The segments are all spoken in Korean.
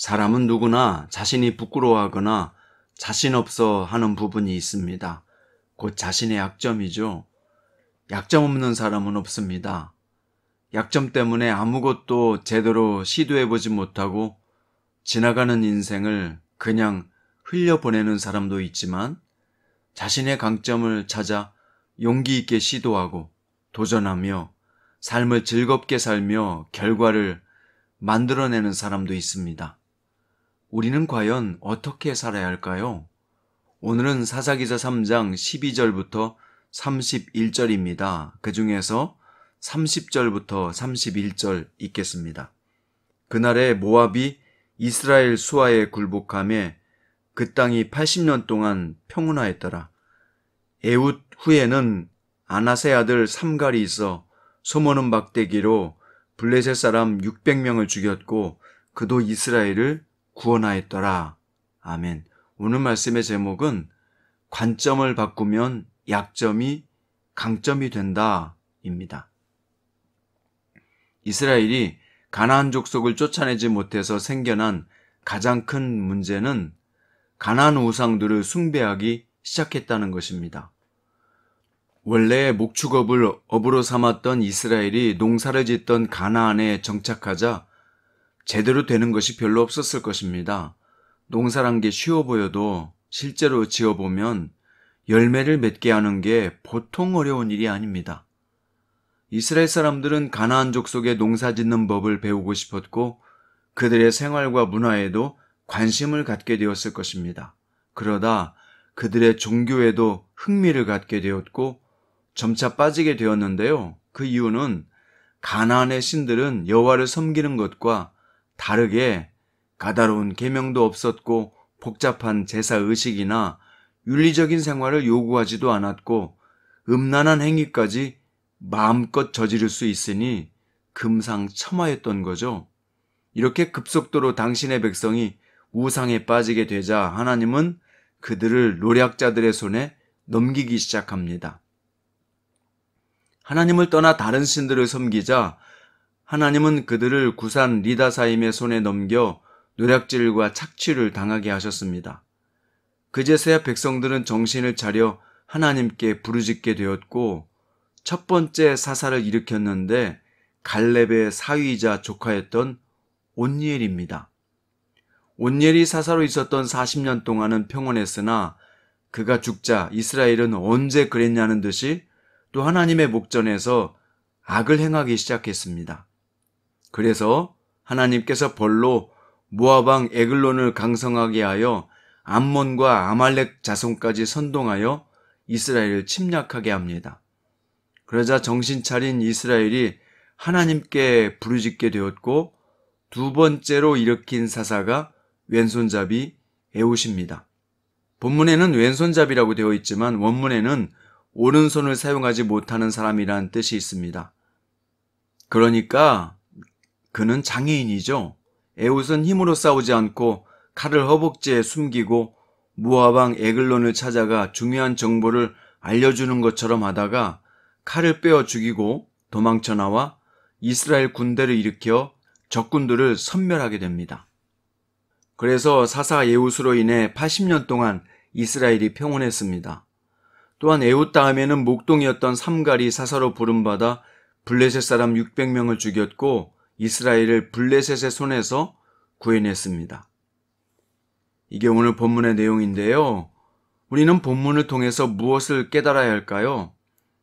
사람은 누구나 자신이 부끄러워하거나 자신 없어 하는 부분이 있습니다. 곧 자신의 약점이죠. 약점 없는 사람은 없습니다. 약점 때문에 아무것도 제대로 시도해보지 못하고 지나가는 인생을 그냥 흘려보내는 사람도 있지만 자신의 강점을 찾아 용기 있게 시도하고 도전하며 삶을 즐겁게 살며 결과를 만들어내는 사람도 있습니다. 우리는 과연 어떻게 살아야 할까요? 오늘은 사사기사 3장 12절부터 31절입니다. 그 중에서 30절부터 31절 읽겠습니다. 그날에 모압이 이스라엘 수하에 굴복하며 그 땅이 80년 동안 평온하였더라. 에훗 후에는 아나세 아들 삼갈이 있어 소모는 막대기로 블레셋 사람 600명을 죽였고 그도 이스라엘을 구원하였더라. 아멘. 오늘 말씀의 제목은 관점을 바꾸면 약점이 강점이 된다 입니다. 이스라엘이 가나안 족속을 쫓아내지 못해서 생겨난 가장 큰 문제는 가나안 우상들을 숭배하기 시작했다는 것입니다. 원래 목축업을 업으로 삼았던 이스라엘이 농사를 짓던 가나안에 정착하자 제대로 되는 것이 별로 없었을 것입니다. 농사란 게 쉬워 보여도 실제로 지어보면 열매를 맺게 하는 게 보통 어려운 일이 아닙니다. 이스라엘 사람들은 가나안 족속의 농사 짓는 법을 배우고 싶었고 그들의 생활과 문화에도 관심을 갖게 되었을 것입니다. 그러다 그들의 종교에도 흥미를 갖게 되었고 점차 빠지게 되었는데요. 그 이유는 가나안의 신들은 여호와를 섬기는 것과 다르게 까다로운 계명도 없었고 복잡한 제사 의식이나 윤리적인 생활을 요구하지도 않았고 음란한 행위까지 마음껏 저지를 수 있으니 금상첨화였던 거죠. 이렇게 급속도로 당신의 백성이 우상에 빠지게 되자 하나님은 그들을 노략자들의 손에 넘기기 시작합니다. 하나님을 떠나 다른 신들을 섬기자 하나님은 그들을 구산 리다사임의 손에 넘겨 노략질과 착취를 당하게 하셨습니다. 그제서야 백성들은 정신을 차려 하나님께 부르짖게 되었고 첫 번째 사사를 일으켰는데 갈렙의 사위이자 조카였던 온니엘입니다. 온니엘이 사사로 있었던 40년 동안은 평온했으나 그가 죽자 이스라엘은 언제 그랬냐는 듯이 또 하나님의 목전에서 악을 행하기 시작했습니다. 그래서 하나님께서 벌로 모압 왕 에글론을 강성하게 하여 암몬과 아말렉 자손까지 선동하여 이스라엘을 침략하게 합니다. 그러자 정신 차린 이스라엘이 하나님께 부르짖게 되었고 두 번째로 일으킨 사사가 왼손잡이 에훗입니다. 본문에는 왼손잡이라고 되어 있지만 원문에는 오른손을 사용하지 못하는 사람이라는 뜻이 있습니다. 그러니까 그는 장애인이죠. 에훗은 힘으로 싸우지 않고 칼을 허벅지에 숨기고 모압 왕 에글론을 찾아가 중요한 정보를 알려주는 것처럼 하다가 칼을 빼어 죽이고 도망쳐 나와 이스라엘 군대를 일으켜 적군들을 섬멸하게 됩니다. 그래서 사사 에훗으로 인해 80년 동안 이스라엘이 평온했습니다. 또한 에훗 다음에는 목동이었던 삼갈이 사사로 부름받아 블레셋 사람 600명을 죽였고 이스라엘을 블레셋의 손에서 구해냈습니다. 이게 오늘 본문의 내용인데요. 우리는 본문을 통해서 무엇을 깨달아야 할까요?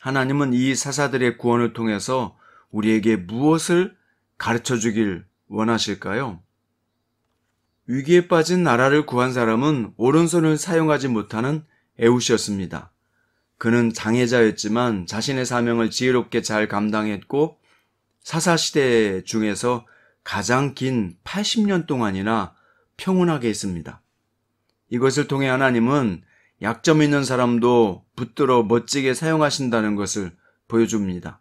하나님은 이 사사들의 구원을 통해서 우리에게 무엇을 가르쳐 주길 원하실까요? 위기에 빠진 나라를 구한 사람은 오른손을 사용하지 못하는 에훗이었습니다. 그는 장애자였지만 자신의 사명을 지혜롭게 잘 감당했고 사사시대 중에서 가장 긴 80년 동안이나 평온하게 했습니다. 이것을 통해 하나님은 약점 있는 사람도 붙들어 멋지게 사용하신다는 것을 보여줍니다.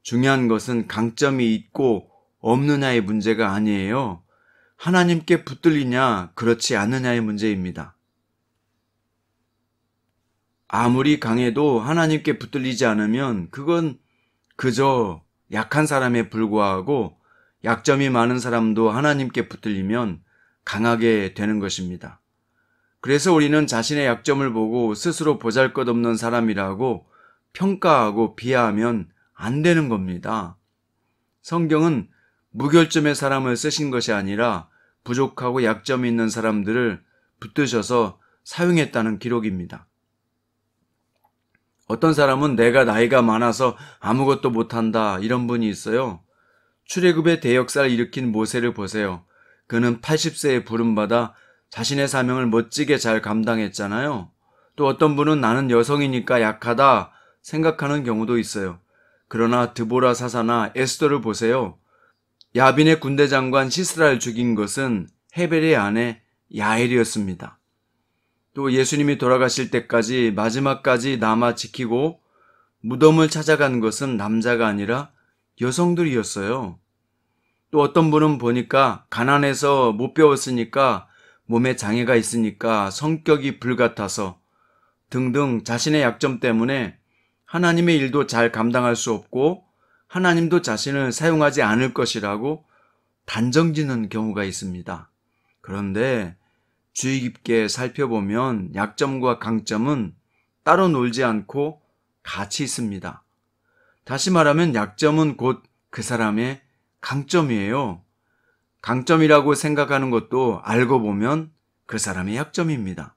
중요한 것은 강점이 있고 없느냐의 문제가 아니에요. 하나님께 붙들리냐 그렇지 않느냐의 문제입니다. 아무리 강해도 하나님께 붙들리지 않으면 그건 그저 약한 사람에 불과하고 약점이 많은 사람도 하나님께 붙들리면 강하게 되는 것입니다. 그래서 우리는 자신의 약점을 보고 스스로 보잘것없는 사람이라고 평가하고 비하하면 안 되는 겁니다. 성경은 무결점의 사람을 쓰신 것이 아니라 부족하고 약점이 있는 사람들을 붙드셔서 사용했다는 기록입니다. 어떤 사람은 내가 나이가 많아서 아무것도 못한다 이런 분이 있어요. 출애굽의 대역사를 일으킨 모세를 보세요. 그는 80세에 부름받아 자신의 사명을 멋지게 잘 감당했잖아요. 또 어떤 분은 나는 여성이니까 약하다 생각하는 경우도 있어요. 그러나 드보라 사사나 에스더를 보세요. 야빈의 군대 장관 시스라를 죽인 것은 헤벨의 아내 야엘이었습니다. 또 예수님이 돌아가실 때까지 마지막까지 남아 지키고 무덤을 찾아간 것은 남자가 아니라 여성들이었어요. 또 어떤 분은 보니까 가난해서 못 배웠으니까 몸에 장애가 있으니까 성격이 불같아서 등등 자신의 약점 때문에 하나님의 일도 잘 감당할 수 없고 하나님도 자신을 사용하지 않을 것이라고 단정짓는 경우가 있습니다. 그런데 주의 깊게 살펴보면 약점과 강점은 따로 놀지 않고 같이 있습니다. 다시 말하면 약점은 곧 그 사람의 강점이에요. 강점이라고 생각하는 것도 알고 보면 그 사람의 약점입니다.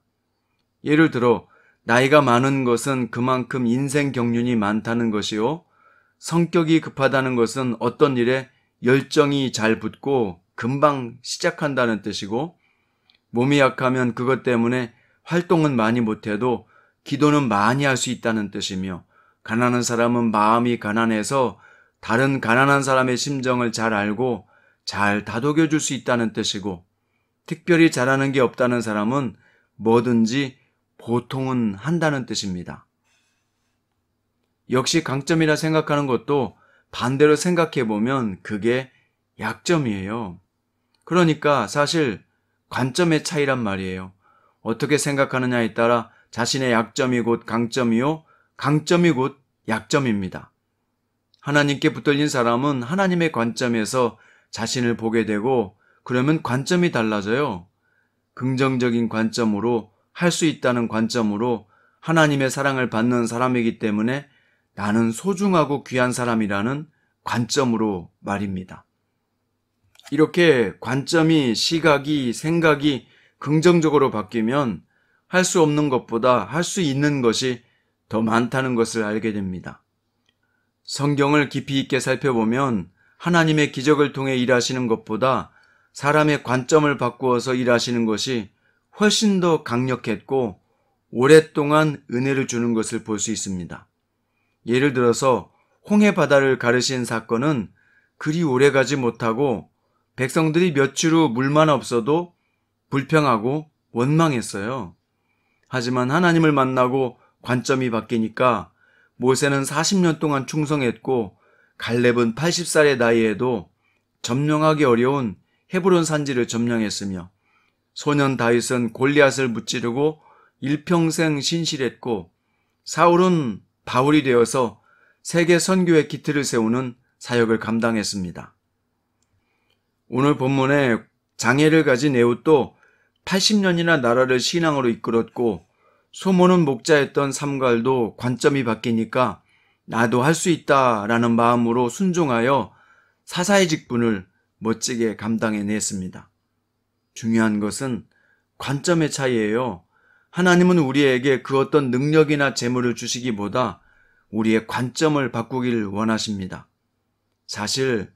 예를 들어 나이가 많은 것은 그만큼 인생 경륜이 많다는 것이요. 성격이 급하다는 것은 어떤 일에 열정이 잘 붙고 금방 시작한다는 뜻이고 몸이 약하면 그것 때문에 활동은 많이 못해도 기도는 많이 할 수 있다는 뜻이며 가난한 사람은 마음이 가난해서 다른 가난한 사람의 심정을 잘 알고 잘 다독여 줄 수 있다는 뜻이고 특별히 잘하는 게 없다는 사람은 뭐든지 보통은 한다는 뜻입니다. 역시 강점이라 생각하는 것도 반대로 생각해 보면 그게 약점이에요. 그러니까 사실 관점의 차이란 말이에요. 어떻게 생각하느냐에 따라 자신의 약점이 곧 강점이요, 강점이 곧 약점입니다. 하나님께 붙들린 사람은 하나님의 관점에서 자신을 보게 되고 그러면 관점이 달라져요. 긍정적인 관점으로 할 수 있다는 관점으로 하나님의 사랑을 받는 사람이기 때문에 나는 소중하고 귀한 사람이라는 관점으로 말입니다. 이렇게 관점이 시각이 생각이 긍정적으로 바뀌면 할 수 없는 것보다 할 수 있는 것이 더 많다는 것을 알게 됩니다. 성경을 깊이 있게 살펴보면 하나님의 기적을 통해 일하시는 것보다 사람의 관점을 바꾸어서 일하시는 것이 훨씬 더 강력했고 오랫동안 은혜를 주는 것을 볼 수 있습니다. 예를 들어서 홍해 바다를 가르신 사건은 그리 오래가지 못하고 백성들이 며칠 후 물만 없어도 불평하고 원망했어요. 하지만 하나님을 만나고 관점이 바뀌니까 모세는 40년 동안 충성했고 갈렙은 80살의 나이에도 점령하기 어려운 헤브론 산지를 점령했으며 소년 다윗은 골리앗을 무찌르고 일평생 신실했고 사울은 바울이 되어서 세계 선교의 기틀을 세우는 사역을 감당했습니다. 오늘 본문에 장애를 가진 에훗도 80년이나 나라를 신앙으로 이끌었고 소모는 목자였던 삼갈도 관점이 바뀌니까 나도 할 수 있다라는 마음으로 순종하여 사사의 직분을 멋지게 감당해냈습니다. 중요한 것은 관점의 차이예요. 하나님은 우리에게 그 어떤 능력이나 재물을 주시기보다 우리의 관점을 바꾸기를 원하십니다. 사실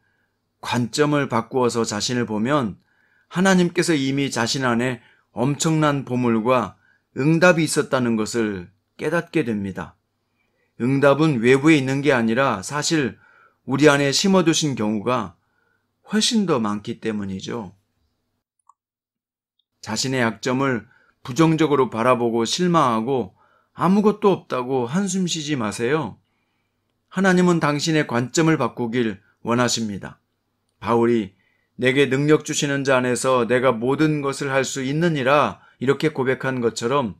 관점을 바꾸어서 자신을 보면 하나님께서 이미 자신 안에 엄청난 보물과 응답이 있었다는 것을 깨닫게 됩니다. 응답은 외부에 있는 게 아니라 사실 우리 안에 심어두신 경우가 훨씬 더 많기 때문이죠. 자신의 약점을 부정적으로 바라보고 실망하고 아무것도 없다고 한숨 쉬지 마세요. 하나님은 당신의 관점을 바꾸길 원하십니다. 바울이 내게 능력 주시는 자 안에서 내가 모든 것을 할 수 있느니라 이렇게 고백한 것처럼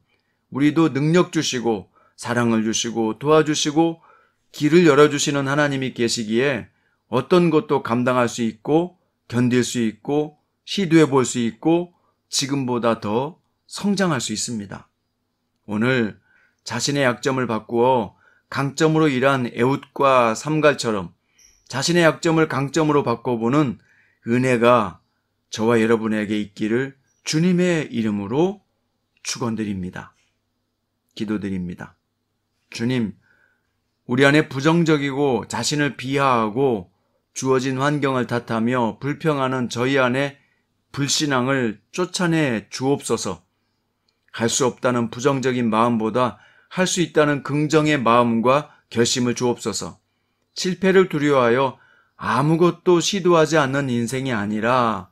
우리도 능력 주시고 사랑을 주시고 도와주시고 길을 열어주시는 하나님이 계시기에 어떤 것도 감당할 수 있고 견딜 수 있고 시도해 볼 수 있고 지금보다 더 성장할 수 있습니다. 오늘 자신의 약점을 바꾸어 강점으로 일한 에훗과 삼갈처럼 자신의 약점을 강점으로 바꿔보는 은혜가 저와 여러분에게 있기를 주님의 이름으로 축원드립니다. 기도드립니다. 주님, 우리 안에 부정적이고 자신을 비하하고 주어진 환경을 탓하며 불평하는 저희 안에 불신앙을 쫓아내 주옵소서. 할 수 없다는 부정적인 마음보다 할 수 있다는 긍정의 마음과 결심을 주옵소서. 실패를 두려워하여 아무것도 시도하지 않는 인생이 아니라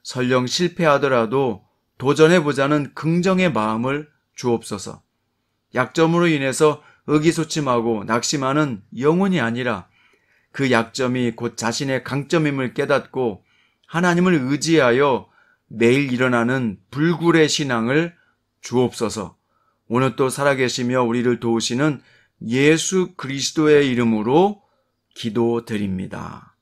설령 실패하더라도 도전해보자는 긍정의 마음을 주옵소서. 약점으로 인해서 의기소침하고 낙심하는 영혼이 아니라 그 약점이 곧 자신의 강점임을 깨닫고 하나님을 의지하여 매일 일어나는 불굴의 신앙을 주옵소서. 오늘 또 살아계시며 우리를 도우시는 예수 그리스도의 이름으로 기도드립니다.